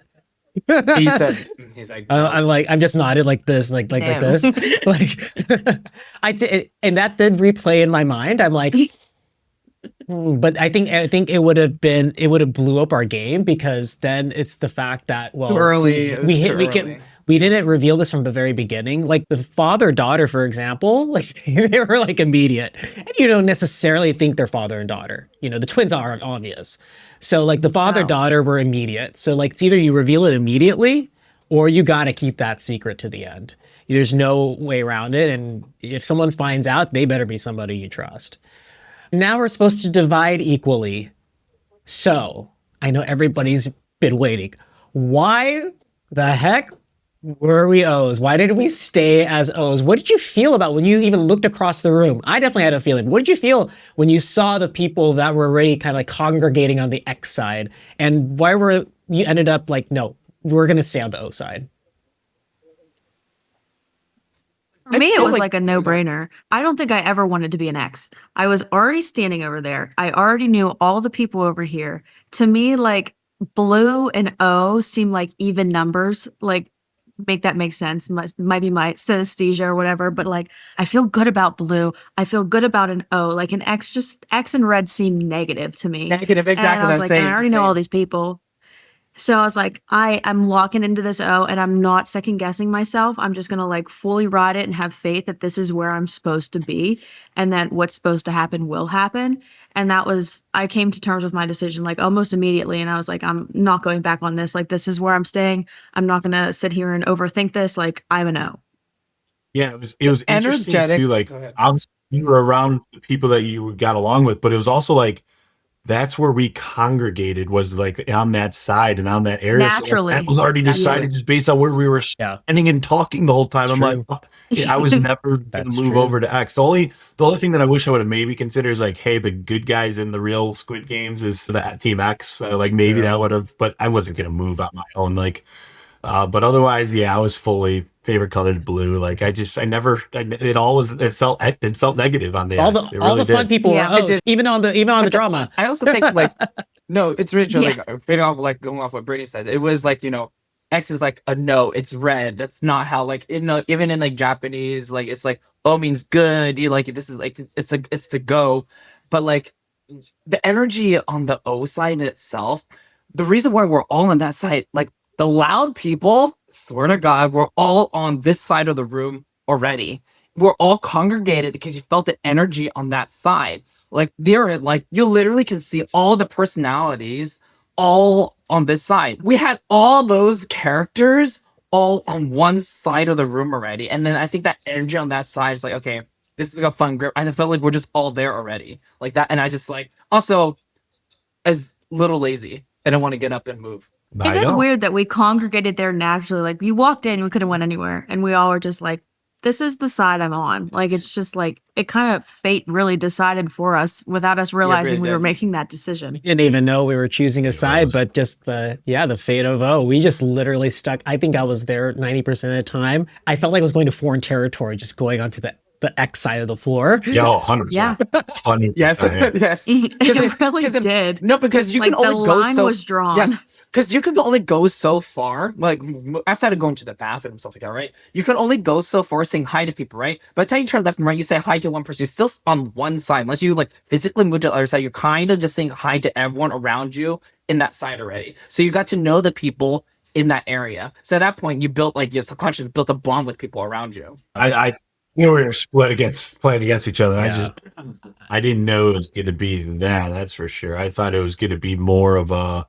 Speaker 4: He said, he's like,
Speaker 1: I'm just nodded like this, like
Speaker 3: No.
Speaker 1: this, like I did, and that did replay in my mind. I'm like, but I think it would have blew up our game because then it's the fact that well
Speaker 4: too early. It was too early.
Speaker 1: we didn't reveal this from the very beginning. Like the father-daughter, for example, like they were like immediate. And you don't necessarily think they're father and daughter. You know, the twins are obvious. So like the father-daughter were immediate. So like it's either you reveal it immediately or you got to keep that secret to the end. There's no way around it. And if someone finds out, they better be somebody you trust. Now we're supposed to divide equally. So I know everybody's been waiting. Why the heck were we O's? Why did we stay as O's? What did you feel about when you even looked across the room? I definitely had a feeling. What did you feel when you saw the people that were already kind of like congregating on the X side? And why were you ended up like, no, we're going to stay on the O side?
Speaker 3: For me, it
Speaker 4: feel
Speaker 3: was
Speaker 4: like-
Speaker 3: like a no-brainer. I don't think I ever wanted to be an X. I was already standing over there. I already knew all the people over here. To me, like blue and O seem like even numbers. Like make that make sense. Might be my synesthesia or whatever. But like I feel good about blue. I feel good about an O. Like an X, just X and red seem negative to me.
Speaker 4: Negative, exactly.
Speaker 3: And I was
Speaker 4: the
Speaker 3: like,
Speaker 4: same,
Speaker 3: I already know
Speaker 4: same.
Speaker 3: all these people. So I was like, I'm locking into this O and I'm not second guessing myself. I'm just going to like fully ride it and have faith that this is where I'm supposed to be and that what's supposed to happen will happen. And I came to terms with my decision like almost immediately. And I was like, I'm not going back on this. Like, this is where I'm staying. I'm not going to sit here and overthink this. Like, I'm an O.
Speaker 2: Yeah, it was interesting
Speaker 4: Energetic.
Speaker 2: too. Like
Speaker 4: Go ahead.
Speaker 2: obviously you were around the people that you got along with, but it was also like that's where we congregated was like on that side and on that area. So, like,
Speaker 3: Naturally.
Speaker 2: that was already decided just based on where we were
Speaker 1: Yeah.
Speaker 2: standing and talking the whole time.
Speaker 1: It's
Speaker 2: I'm
Speaker 1: true.
Speaker 2: like, I was never gonna
Speaker 1: That's
Speaker 2: move
Speaker 1: true.
Speaker 2: over to X. The only thing that I wish I would have maybe considered is like, hey, the good guys in the real Squid Games is the Team X. Like maybe that would have, but I wasn't gonna move on my own. Like, but otherwise, yeah, I was fully favorite colored blue. Like it felt negative on the
Speaker 1: All
Speaker 2: X.
Speaker 1: the
Speaker 2: It
Speaker 1: all
Speaker 2: really
Speaker 1: the fun
Speaker 2: did.
Speaker 1: people
Speaker 3: Yeah,
Speaker 1: were
Speaker 4: it
Speaker 1: O's,
Speaker 4: did.
Speaker 1: even on the drama.
Speaker 4: I also think like no, it's really true.
Speaker 3: Yeah.
Speaker 4: Like fading off, like going off what Brittany says. It was like X is like a no, it's red. That's not how like even in like Japanese, like it's like O means good. You like this is like it's to go, but like the energy on the O side in itself, the reason why we're all on that side, like the loud people, swear to God, we're all on this side of the room already. We're all congregated because you felt the energy on that side. Like there, like you literally can see all the personalities all on this side. We had all those characters all on one side of the room already. And then I think that energy on that side is like, okay, this is like a fun grip. I felt like we're just all there already. Like that. And I just like also as little lazy. I don't want to get up and move.
Speaker 3: It is weird that we congregated there naturally. Like you walked in, we could have went anywhere, and we all were just like, "This is the side I'm on." Like it's just like it kind of fate really decided for us without us realizing we were making that decision.
Speaker 1: Didn't even know we were choosing a side, but just the fate of we just literally stuck. I think I was there 90% of the time. I felt like I was going to foreign territory, just going onto the X side of the floor.
Speaker 2: Yeah, 100%.
Speaker 3: Yeah.
Speaker 2: 100%.
Speaker 4: Yes, yes.
Speaker 3: It really did.
Speaker 4: No, because you
Speaker 3: like
Speaker 4: can only
Speaker 3: the
Speaker 4: go
Speaker 3: line
Speaker 4: so
Speaker 3: was drawn.
Speaker 4: Yes, because you can only go so far. Like outside of going to the bathroom and stuff like that, right? You can only go so far saying hi to people, right? By the time you turn left and right, you say hi to one person. You're still on one side, unless you like physically move to the other side. You're kind of just saying hi to everyone around you in that side already. So you got to know the people in that area. So at that point, you built like your subconscious built a bond with people around you.
Speaker 2: We were playing against each other. Yeah. I didn't know it was going to be that. That's for sure. I thought it was going to be more of a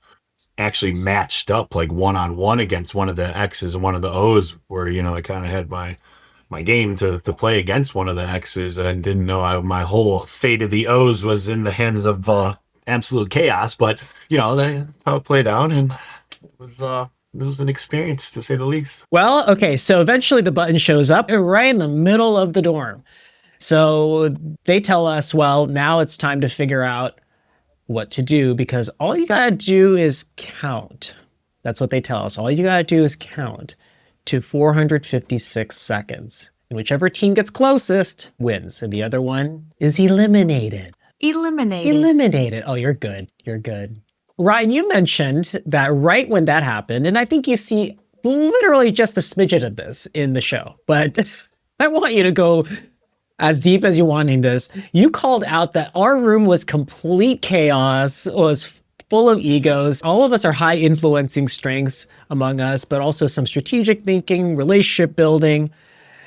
Speaker 2: actually matched up, like one-on-one against one of the X's and one of the O's, where I kind of had my game to play against one of the X's, and didn't know my whole fate of the O's was in the hands of absolute chaos. But that's how it played out, and it was an experience, to say the least.
Speaker 1: Well, okay, so eventually the button shows up right in the middle of the dorm. So they tell us, well, now it's time to figure out what to do, because all you gotta do is count. That's what they tell us. All you gotta do is count to 456 seconds. And whichever team gets closest wins, and the other one is eliminated. Eliminated. Oh, you're good. You're good. Ryan, you mentioned that right when that happened, and I think you see literally just a smidget of this in the show, but I want you to go as deep as you want in this. You called out that our room was complete chaos, was full of egos. All of us are high influencing strengths among us, but also some strategic thinking, relationship building.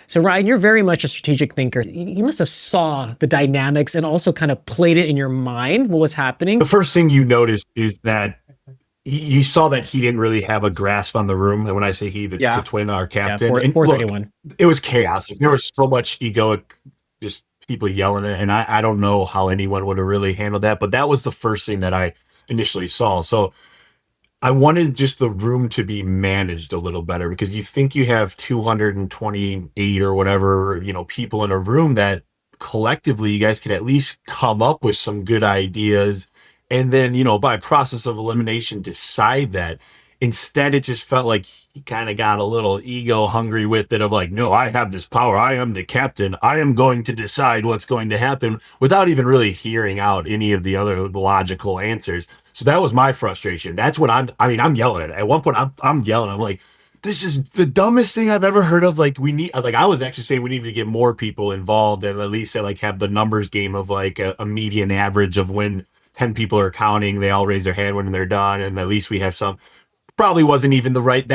Speaker 1: So Ryan, you're very much a strategic thinker. You must have saw the dynamics and also kind of played it in your mind, what was happening.
Speaker 2: The first thing you noticed is that you saw that he didn't really have a grasp on the room. And when I say he, the twin, our captain.
Speaker 1: Yeah, 431.
Speaker 2: It was chaos. There was so much egoic, just people yelling it. And I don't know how anyone would have really handled that. But that was the first thing that I initially saw. So I wanted just the room to be managed a little better, because you think you have 228 or whatever, people in a room, that collectively you guys could at least come up with some good ideas. And then, by process of elimination, decide that. Instead, it just felt like he kind of got a little ego hungry with it, of like, no, I have this power. I am the captain. I am going to decide what's going to happen, without even really hearing out any of the other logical answers. So that was my frustration. That's what I'm yelling at it. At one point, I'm yelling. I'm like, this is the dumbest thing I've ever heard of. Like, I was actually saying we need to get more people involved, and at least have the numbers game of like a median average of when 10 people are counting, they all raise their hand when they're done. And at least we have some. Probably wasn't even the right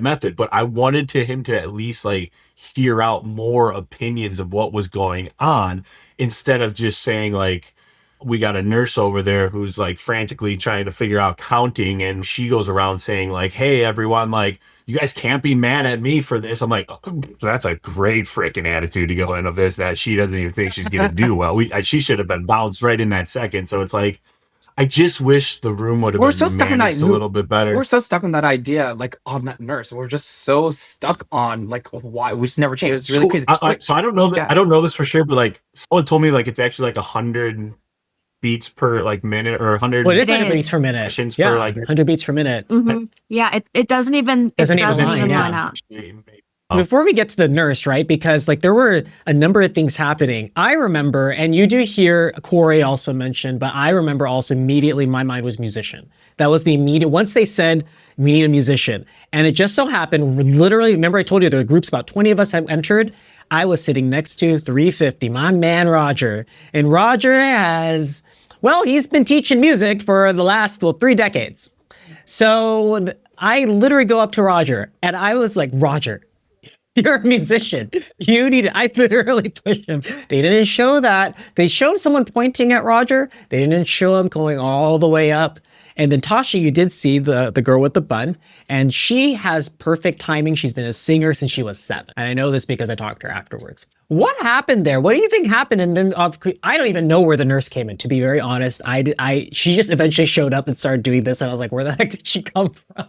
Speaker 2: method, but I wanted him to at least like hear out more opinions of what was going on, instead of just saying like, we got a nurse over there who's like frantically trying to figure out counting, and she goes around saying like, hey everyone, like, you guys can't be mad at me for this. I'm like, oh, that's a great freaking attitude to go into this, that she doesn't even think she's gonna do well. She should have been bounced right in that second. So it's like, I just wish the room would have been managed a little bit better.
Speaker 4: We're so stuck on that idea, like on that nurse. We're just so stuck on like why we just never changed. It's really crazy.
Speaker 2: So I don't know that. I don't know this for sure, but like someone told me like it's actually like 100 beats per like minute, or 100.
Speaker 1: Well, it is 100 beats per minute. Yeah, per, like 100 beats per minute.
Speaker 3: Mm-hmm. Yeah, it doesn't even line out.
Speaker 1: Before we get to the nurse, right? Because like there were a number of things happening. I remember, and you do hear Corey also mentioned, but I remember also immediately my mind was musician. That was the immediate, once they said we need a musician. And it just so happened, literally, remember I told you there were groups, about 20 of us have entered. I was sitting next to 350, my man Roger. And Roger has, well, he's been teaching music for the last, 3 decades. So I literally go up to Roger and I was like, Roger, you're a musician. You need it. I literally pushed him. They didn't show that. They showed someone pointing at Roger. They didn't show him going all the way up. And then Tasha, you did see the girl with the bun, and she has perfect timing. She's been a singer since she was 7. And I know this because I talked to her afterwards. What happened there? What do you think happened? And then I don't even know where the nurse came in, to be very honest. She just eventually showed up and started doing this. And I was like, where the heck did she come from?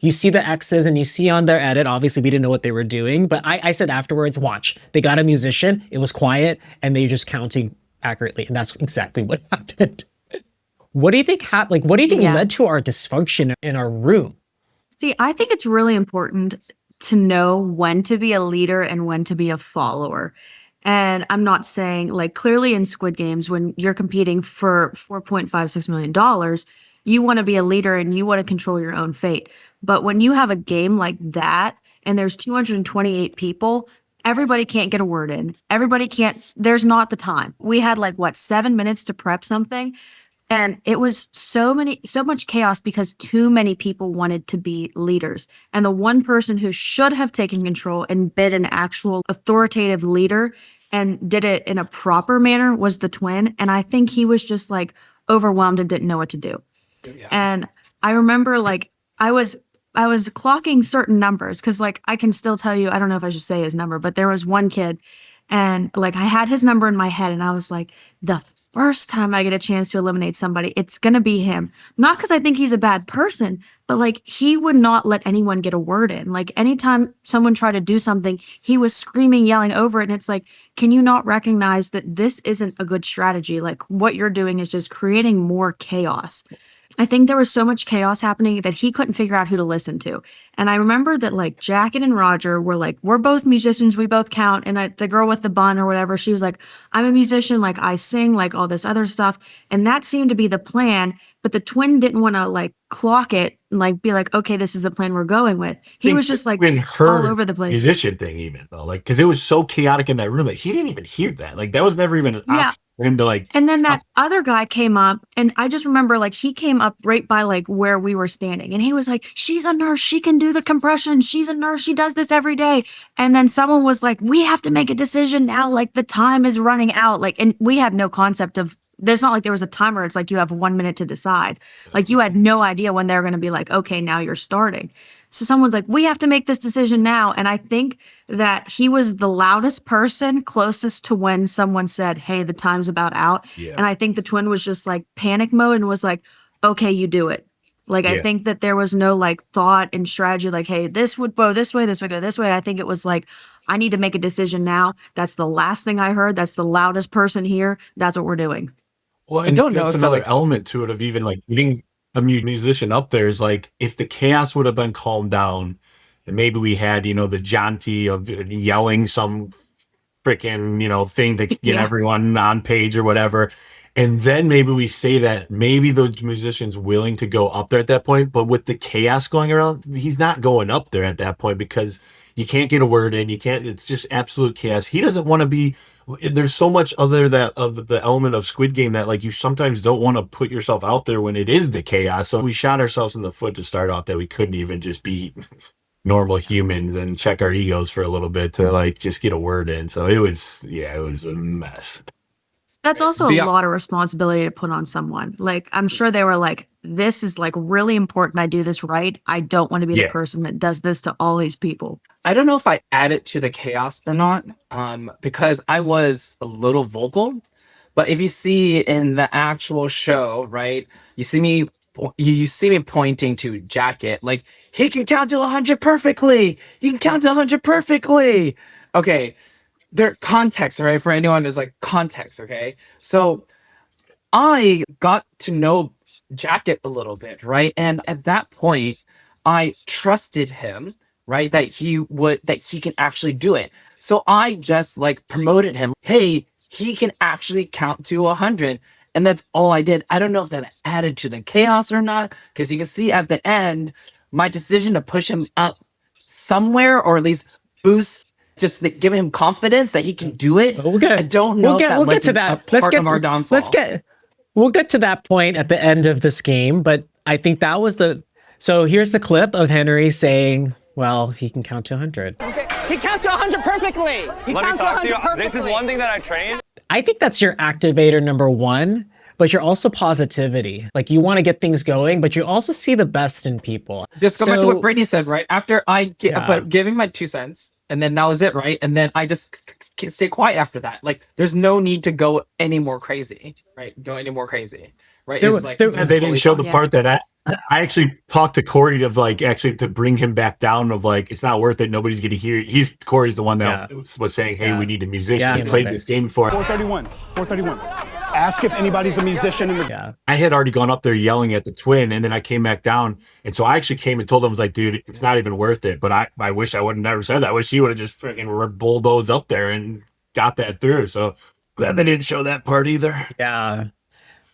Speaker 1: You see the X's and you see on their edit, obviously we didn't know what they were doing, but I said afterwards, watch, they got a musician, it was quiet, and they were just counting accurately. And that's exactly what happened. What do you think happened? Like, what do you think led to our dysfunction in our room?
Speaker 3: See, I think it's really important to know when to be a leader and when to be a follower. And I'm not saying, like, clearly in Squid Games, when you're competing for $4.56 million, you want to be a leader and you want to control your own fate. But when you have a game like that and there's 228 people, everybody can't get a word in. Everybody can't, there's not the time. We had 7 minutes to prep something. And it was so much chaos because too many people wanted to be leaders. And the one person who should have taken control and been an actual authoritative leader and did it in a proper manner was the twin. And I think he was just overwhelmed and didn't know what to do. Yeah. And I remember I was clocking certain numbers because I can still tell you, I don't know if I should say his number, but there was one kid and I had his number in my head and I was like, the first time I get a chance to eliminate somebody, it's going to be him. Not because I think he's a bad person, but he would not let anyone get a word in. Anytime someone tried to do something, he was screaming, yelling over it. And it's can you not recognize that this isn't a good strategy? What you're doing is just creating more chaos. I think there was so much chaos happening that he couldn't figure out who to listen to. And I remember that Jacket and Roger were we're both musicians, we both count. And the girl with the bun or whatever, she was I'm a musician, I sing, all this other stuff. And that seemed to be the plan. But the twin didn't want to clock it and be okay, this is the plan we're going with. He was just all over the place.
Speaker 2: Musician thing even though, because it was so chaotic in that room that he didn't even hear that. That was never even an option for him to
Speaker 3: And then that other guy came up and I just remember he came up right by where we were standing and he was she's a nurse, she can do the compression, she's a nurse, she does this every day. And then someone was we have to make a decision now, the time is running out. And we had no concept of, there's not there was a timer. It's you have 1 minute to decide. You had no idea when they're going to be okay, now you're starting. So someone's we have to make this decision now. And I think that he was the loudest person closest to when someone said, hey, the time's about out. Yeah. And I think the twin was just panic mode and was okay, you do it. I think that there was no thought and strategy, hey, this would go this way, this would go this way. I think it was I need to make a decision now. That's the last thing I heard. That's the loudest person here. That's what we're doing.
Speaker 2: Well, I don't know. That's another element to it of even getting a musician up there is if the chaos would have been calmed down and maybe we had, the jaunty of yelling some freaking, thing to get everyone on page or whatever. And then maybe we say that maybe the musician's willing to go up there at that point, but with the chaos going around, he's not going up there at that point because you can't get a word in. It's just absolute chaos. He doesn't want to be, there's so much other that of the element of Squid Game that you sometimes don't want to put yourself out there when it is the chaos. So we shot ourselves in the foot to start off that we couldn't even just be normal humans and check our egos for a little bit to just get a word in. So it was a mess.
Speaker 3: That's also a lot of responsibility to put on someone. I'm sure they were this is really important. I do this right. I don't want to be the person that does this to all these people.
Speaker 4: I don't know if I added to the chaos or not, because I was a little vocal. But if you see in the actual show, right, you see me pointing to Jacket, he can count to 100 perfectly. He can count to 100 perfectly. Okay. Their context, right? For anyone is context, okay? So I got to know Jacket a little bit, right? And at that point, I trusted him, right? That he can actually do it. So I just like promoted him. Hey, he can actually count to 100. And that's all I did. I don't know if that added to the chaos or not, because you can see at the end, my decision to push him up somewhere, or at least boost, just give him confidence that he can do it. I don't know.
Speaker 1: We'll get to that.
Speaker 4: Of our downfall.
Speaker 1: We'll get to that point at the end of this game, but I think that was so here's the clip of Henry saying, well, he can count to 100.
Speaker 5: He counts to 100 perfectly. He counts to 100 perfectly. This is one thing that I trained.
Speaker 1: I think that's your activator number one, but you're also positivity. Like, you want to get things going, but you also see the best in people.
Speaker 4: Just go back to what Brittany said, right? After but giving my 2 cents, and then that was it, right? And then I just stay quiet after that. Like, there's no need to go any more crazy, right? Right?
Speaker 2: They didn't show the part that I actually talked to Corey to bring him back down of like, it's not worth it. Nobody's going to hear it. Corey's the one that was saying, hey, we need a musician. He played this game before.
Speaker 6: 431. Ask if anybody's a musician in the
Speaker 2: I had already gone up there yelling at the twin, and then I came back down. And so I actually came and told him, I was like, dude, it's not even worth it. But I wish I would have never said that. I wish he would have just freaking bulldozed up there and got that through. So glad they didn't show that part either.
Speaker 1: Yeah.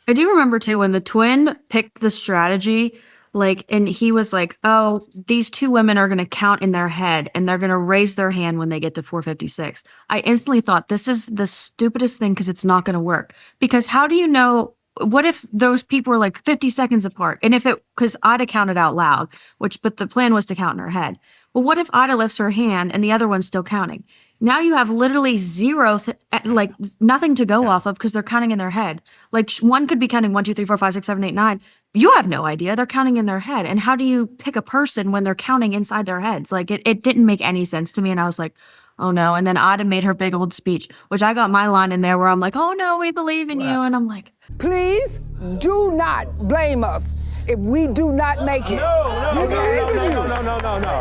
Speaker 3: I do remember too when the twin picked the strategy, and he was like, oh, these two women are going to count in their head and they're going to raise their hand when they get to 456. I instantly thought, this is the stupidest thing, because it's not going to work. Because how do you know, what if those people were like 50 seconds apart? And because Ada counted out loud, but the plan was to count in her head. Well, what if Ada lifts her hand and the other one's still counting? Now you have literally zero, nothing to go off of, because they're counting in their head. Like, one could be counting 1, 2, 3, 4, 5, 6, 7, 8, 9. You have no idea. They're counting in their head. And how do you pick a person when they're counting inside their heads? Like, it didn't make any sense to me. And I was like, oh no. And then Ada made her big old speech, which I got my line in there where I'm like, oh no, we believe in you. And I'm like,
Speaker 7: please do not blame us if we do not make it.
Speaker 6: No.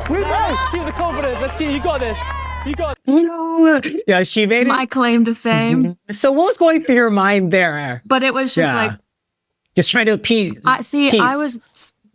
Speaker 5: We guys, keep the confidence. You got this. You got
Speaker 1: Yeah, she made
Speaker 3: my claim to fame.
Speaker 1: So what was going through your mind there?
Speaker 3: But it was just like,
Speaker 1: just trying to appease.
Speaker 3: I was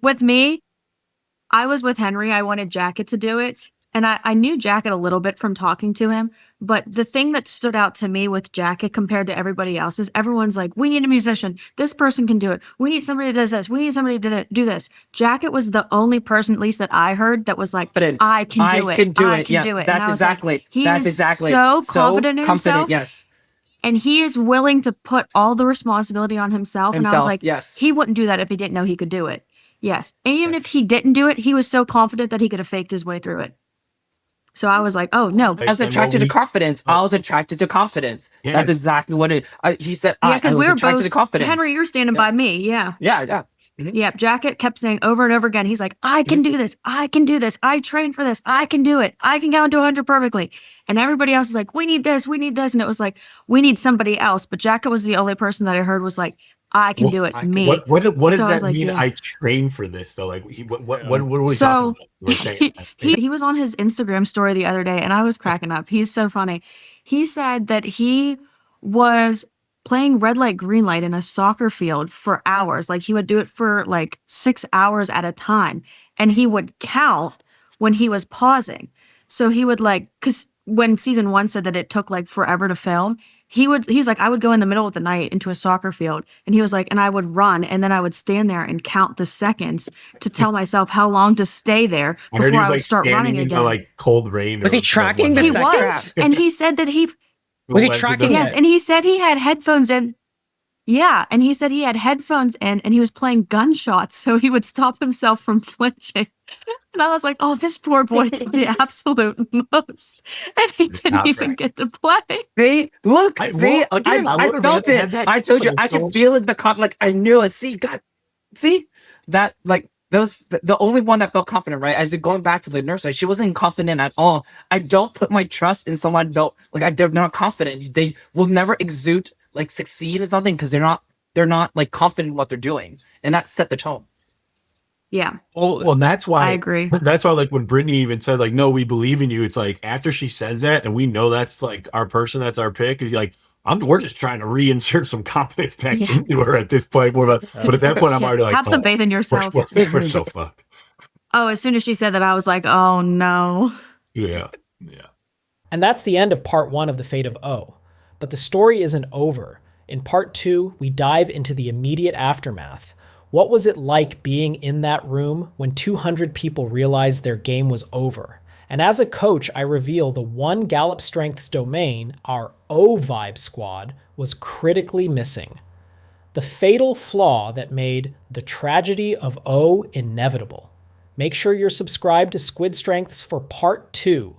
Speaker 3: with Henry. I wanted Jacket to do it. And I knew Jacket a little bit from talking to him. But the thing that stood out to me with Jacket compared to everybody else is everyone's like, we need a musician. This person can do it. We need somebody that does this. We need somebody to do this. Jacket was the only person, at least that I heard, that was like, I can do it.
Speaker 4: That's exactly.
Speaker 3: He is so confident in himself.
Speaker 4: Yes.
Speaker 3: And he is willing to put all the responsibility on himself. And I was like,
Speaker 4: yes.
Speaker 3: He wouldn't do that if he didn't know he could do it. Yes. And even if he didn't do it, he was so confident that he could have faked his way through it. So I was like, oh, no.
Speaker 4: I was attracted to confidence. I was attracted to confidence. Yeah. That's exactly what he said. I was attracted to confidence.
Speaker 3: Henry, you're standing by me. Yeah.
Speaker 4: Yeah. Mm-hmm.
Speaker 3: Yeah. Jacket kept saying over and over again, he's like, I can do this. I can do this. I trained for this. I can do it. I can count to 100 perfectly. And everybody else is like, we need this. We need this. And it was like, we need somebody else. But Jacket was the only person that I heard was like, I can do it. Me.
Speaker 2: What does that mean? I train for this though. Like, what are we talking about?
Speaker 3: He was on his Instagram story the other day, and I was cracking up. He's so funny. He said that he was playing red light, green light in a soccer field for hours. Like, he would do it for like 6 hours at a time, and he would count when he was pausing. So he would because when season 1 said that it took like forever to film, he's like, I would go in the middle of the night into a soccer field, and he was like, and I would run, and then I would stand there and count the seconds to tell myself how long to stay there before I would start running again.
Speaker 2: Like cold rain.
Speaker 1: Was he tracking the seconds?
Speaker 3: He was, and he said that
Speaker 1: was he tracking?
Speaker 3: Yes, and he said he had headphones in. Yeah, and he said he had headphones in, and he was playing gunshots, so he would stop himself from flinching. And I was like, oh, this poor boy did the absolute most. And he didn't even get to play.
Speaker 4: See? Look, I felt it. I told you, I could feel it. I knew it. See, God, see? That, the only one that felt confident, right? As going back to the nurse, she wasn't confident at all. I don't put my trust in someone, they're not confident. They will never exude, succeed at something because they're not confident in what they're doing. And that set the tone.
Speaker 3: Yeah.
Speaker 2: Well, and that's why
Speaker 3: I agree.
Speaker 2: That's why, when Brittany even said, no, we believe in you. It's like, after she says that, and we know that's our person, that's our pick. We're just trying to reinsert some confidence back into her at this point. But at that point, I'm already like,
Speaker 3: have some faith in yourself.
Speaker 2: We're so fucked.
Speaker 3: Oh, as soon as she said that, I was like, oh no.
Speaker 2: Yeah. Yeah.
Speaker 8: And that's the end of part 1 of The Fate of O. But the story isn't over. In part 2, we dive into the immediate aftermath. What was it like being in that room when 200 people realized their game was over? And as a coach, I reveal the one Gallup-Strengths domain, our O Vibe Squad, was critically missing. The fatal flaw that made the tragedy of O inevitable. Make sure you're subscribed to Squid Strengths for part 2.